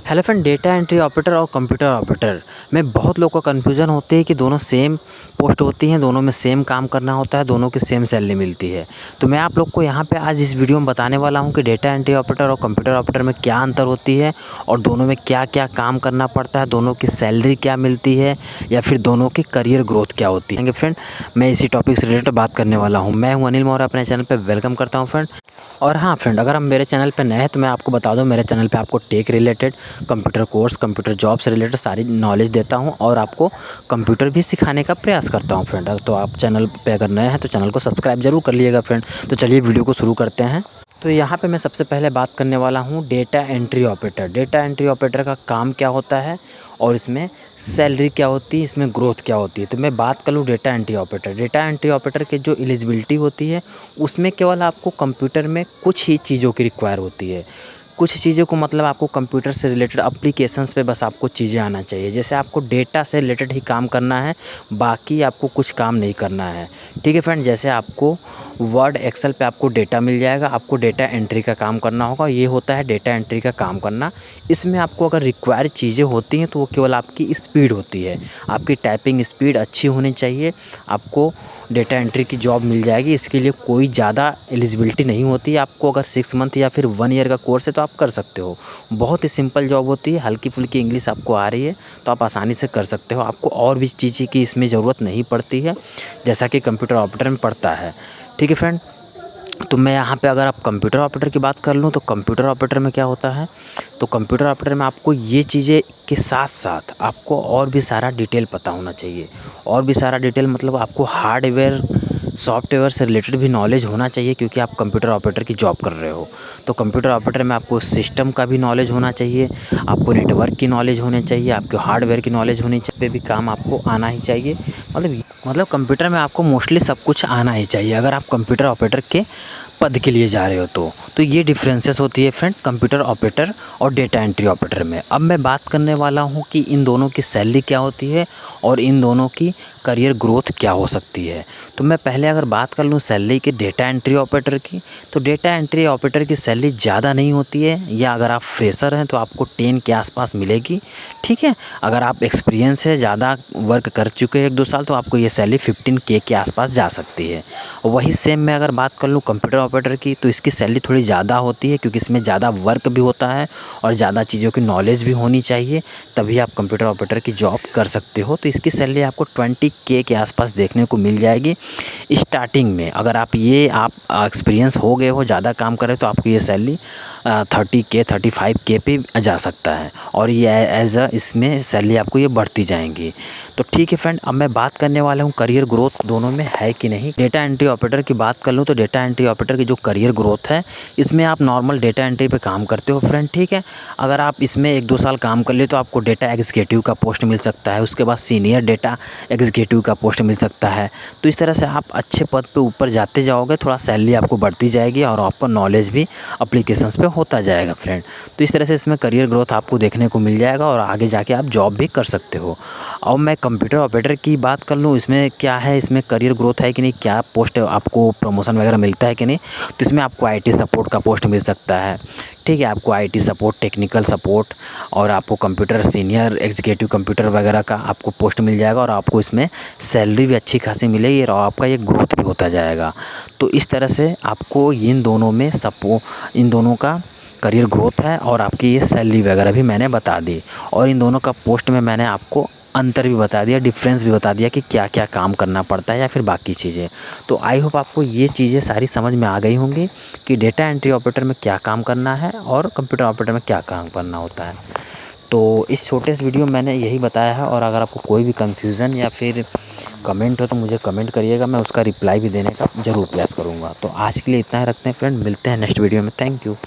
Hello friend, data entry operator और computer operator में बहुत लोगों का कन्फ्यूज़न होती है कि दोनों सेम पोस्ट होती हैं, दोनों में सेम काम करना होता है, दोनों की सेम सैलरी मिलती है। तो मैं आप लोग को यहाँ पे आज इस वीडियो में बताने वाला हूँ कि डेटा एंट्री ऑपरेटर और कंप्यूटर ऑपरेटर में क्या अंतर होती है और दोनों में क्या-क्या काम करना पड़ता है, दोनों की सैलरी क्या मिलती है या फिर दोनों की करियर ग्रोथ क्या होती है। फ्रेंड, मैं इसी टॉपिक से रिलेटेड बात करने वाला हूँ। मैं हूँ अनिल मौर्य, अपने चैनल पर वेलकम करता हूँ फ्रेंड। और हाँ फ्रेंड, अगर हम मेरे चैनल पे नए हैं तो मैं आपको बता दूं, मेरे चैनल पे आपको tech related, computer course, computer job से रिलेटेड सारी नॉलेज देता हूं और आपको कंप्यूटर भी सिखाने का प्रयास करता हूं फ्रेंड। तो आप चैनल पे अगर नए हैं तो चैनल को सब्सक्राइब ज़रूर कर लीजिएगा फ्रेंड। तो चलिए वीडियो को शुरू करते हैं। तो यहाँ पे मैं सबसे पहले बात करने वाला हूँ data entry operator. Data entry operator का काम क्या होता है और इसमें सैलरी क्या होती है, इसमें ग्रोथ क्या होती है। तो मैं बात कर लूँ data entry operator. Data entry operator की जो एलिजिबिलिटी होती है उसमें केवल आपको कंप्यूटर में कुछ ही चीज़ों की रिक्वायर होती है। कुछ चीज़ों को मतलब आपको कंप्यूटर से रिलेटेड एप्लीकेशंस पे बस आपको चीज़ें आना चाहिए। जैसे आपको डेटा से रिलेटेड ही काम करना है, बाकी आपको कुछ काम नहीं करना है। ठीक है फ्रेंड, जैसे आपको वर्ड एक्सेल पे आपको डेटा मिल जाएगा, आपको डेटा एंट्री का काम करना होगा। ये होता है डेटा एंट्री का काम करना। इसमें आपको अगर रिक्वायर चीज़ें होती हैं तो वो केवल आपकी स्पीड होती है, आपकी टाइपिंग स्पीड अच्छी होनी चाहिए। आपको डेटा एंट्री की जॉब मिल जाएगी। इसके लिए कोई ज़्यादा एलिजिबिलिटी नहीं होती। आपको अगर 6 मंथ या फिर 1 ईयर का कोर्स है तो आप कर सकते हो। बहुत ही सिंपल जॉब होती है। हल्की फुल्की इंग्लिश आपको आ रही है तो आप आसानी से कर सकते हो। आपको और भी चीज़ें की इसमें ज़रूरत नहीं पड़ती है, जैसा कि कंप्यूटर ऑपरेटर में पड़ता है। ठीक है फ्रेंड, तो मैं यहाँ पे अगर आप कंप्यूटर ऑपरेटर की बात कर लूँ तो कंप्यूटर ऑपरेटर में क्या होता है, तो कंप्यूटर ऑपरेटर में आपको ये चीज़ें के साथ साथ आपको और भी सारा डिटेल पता होना चाहिए। और भी सारा डिटेल मतलब आपको हार्डवेयर, सॉफ्टवेयर से रिलेटेड भी नॉलेज होना चाहिए, क्योंकि आप कंप्यूटर ऑपरेटर की जॉब कर रहे हो। तो कंप्यूटर ऑपरेटर में आपको सिस्टम का भी नॉलेज होना चाहिए, आपको नेटवर्क की नॉलेज होनी चाहिए, आपको हार्डवेयर की नॉलेज होनी चाहिए, पे भी काम आपको आना ही चाहिए। मतलब कंप्यूटर में आपको मोस्टली सब कुछ आना ही चाहिए अगर आप कंप्यूटर ऑपरेटर के पद के लिए जा रहे हो तो ये डिफरेंसेस होती है फ्रेंड कंप्यूटर ऑपरेटर और डेटा एंट्री ऑपरेटर में। अब मैं बात करने वाला हूँ कि इन दोनों की सैलरी क्या होती है और इन दोनों की करियर ग्रोथ क्या हो सकती है। तो मैं पहले अगर बात कर लूँ सैलरी की डेटा एंट्री ऑपरेटर की, तो डेटा एंट्री ऑपरेटर की सैलरी ज़्यादा नहीं होती है, या अगर आप फ्रेशर हैं तो आपको 10 के आसपास मिलेगी। ठीक है, अगर आप एक्सपीरियंस है, ज़्यादा वर्क कर चुके हैं 1-2 साल, तो आपको ये सैलरी 15K के आसपास जा सकती है। वही सेम मैं अगर बात कर लूँ कंप्यूटर ऑपरेटर की, तो इसकी सैलरी थोड़ी ज़्यादा होती है, क्योंकि इसमें ज़्यादा वर्क भी होता है और ज़्यादा चीज़ों की नॉलेज भी होनी चाहिए, तभी आप कंप्यूटर ऑपरेटर की जॉब कर सकते हो। तो इसकी सैलरी आपको 20K के आसपास देखने को मिल जाएगी स्टार्टिंग में। अगर आप एक्सपीरियंस हो गए हो, ज़्यादा काम करें, तो आपकी ये सैलरी 30K 35K पे जा सकता है, और ये एज अ इसमें सैलरी आपको ये बढ़ती जाएंगी। तो ठीक है फ्रेंड, अब मैं बात करने वाला हूँ करियर ग्रोथ दोनों में है कि नहीं। डेटा एंट्री ऑपरेटर की बात कर लूँ तो डेटा एंट्री ऑपरेटर की जो करियर ग्रोथ है, इसमें आप नॉर्मल डेटा एंट्री पे काम करते हो फ्रेंड। ठीक है, अगर आप इसमें 1-2 साल काम कर लिए तो आपको डेटा एग्जीक्यूटिव का पोस्ट मिल सकता है, उसके बाद सीनियर डेटा एग्जीक्यूटिव का पोस्ट मिल सकता है। तो इस तरह से आप अच्छे पद पे ऊपर जाते जाओगे, थोड़ा सैलरी आपको बढ़ती जाएगी और आपका नॉलेज भी एप्लीकेशंस पे होता जाएगा फ्रेंड। तो इस तरह से इसमें करियर ग्रोथ आपको देखने को मिल जाएगा और आगे जाके आप जॉब भी कर सकते हो। अब मैं कंप्यूटर ऑपरेटर की बात कर लूँ, इसमें क्या है, इसमें करियर ग्रोथ है कि नहीं, क्या पोस्ट आपको प्रमोशन वगैरह मिलता है कि नहीं। तो इसमें आपको आईटी सपोर्ट का पोस्ट मिल सकता है। ठीक है, आपको आईटी सपोर्ट, टेक्निकल सपोर्ट, और आपको कंप्यूटर सीनियर एग्जीक्यूटिव कंप्यूटर वगैरह का आपको पोस्ट मिल जाएगा, और आपको इसमें सैलरी भी अच्छी खासी मिलेगी और आपका ये ग्रोथ भी होता जाएगा। तो इस तरह से आपको इन दोनों का करियर ग्रोथ है, और आपकी ये सैलरी वगैरह भी मैंने बता दी, और इन दोनों का पोस्ट में मैंने आपको अंतर भी बता दिया, डिफरेंस भी बता दिया कि क्या क्या काम करना पड़ता है या फिर बाकी चीज़ें। तो आई होप आपको ये चीज़ें सारी समझ में आ गई होंगी कि डेटा एंट्री ऑपरेटर में क्या काम करना है और कंप्यूटर ऑपरेटर में क्या काम करना होता है। तो इस छोटे से वीडियो में मैंने यही बताया है, और अगर आपको कोई भी कन्फ्यूज़न या फिर कमेंट हो तो मुझे कमेंट करिएगा, मैं उसका रिप्लाई भी देने का ज़रूर प्रयास करूँगा। तो आज के लिए इतना ही रखते हैं फ्रेंड, मिलते हैं नेक्स्ट वीडियो में। Thank you.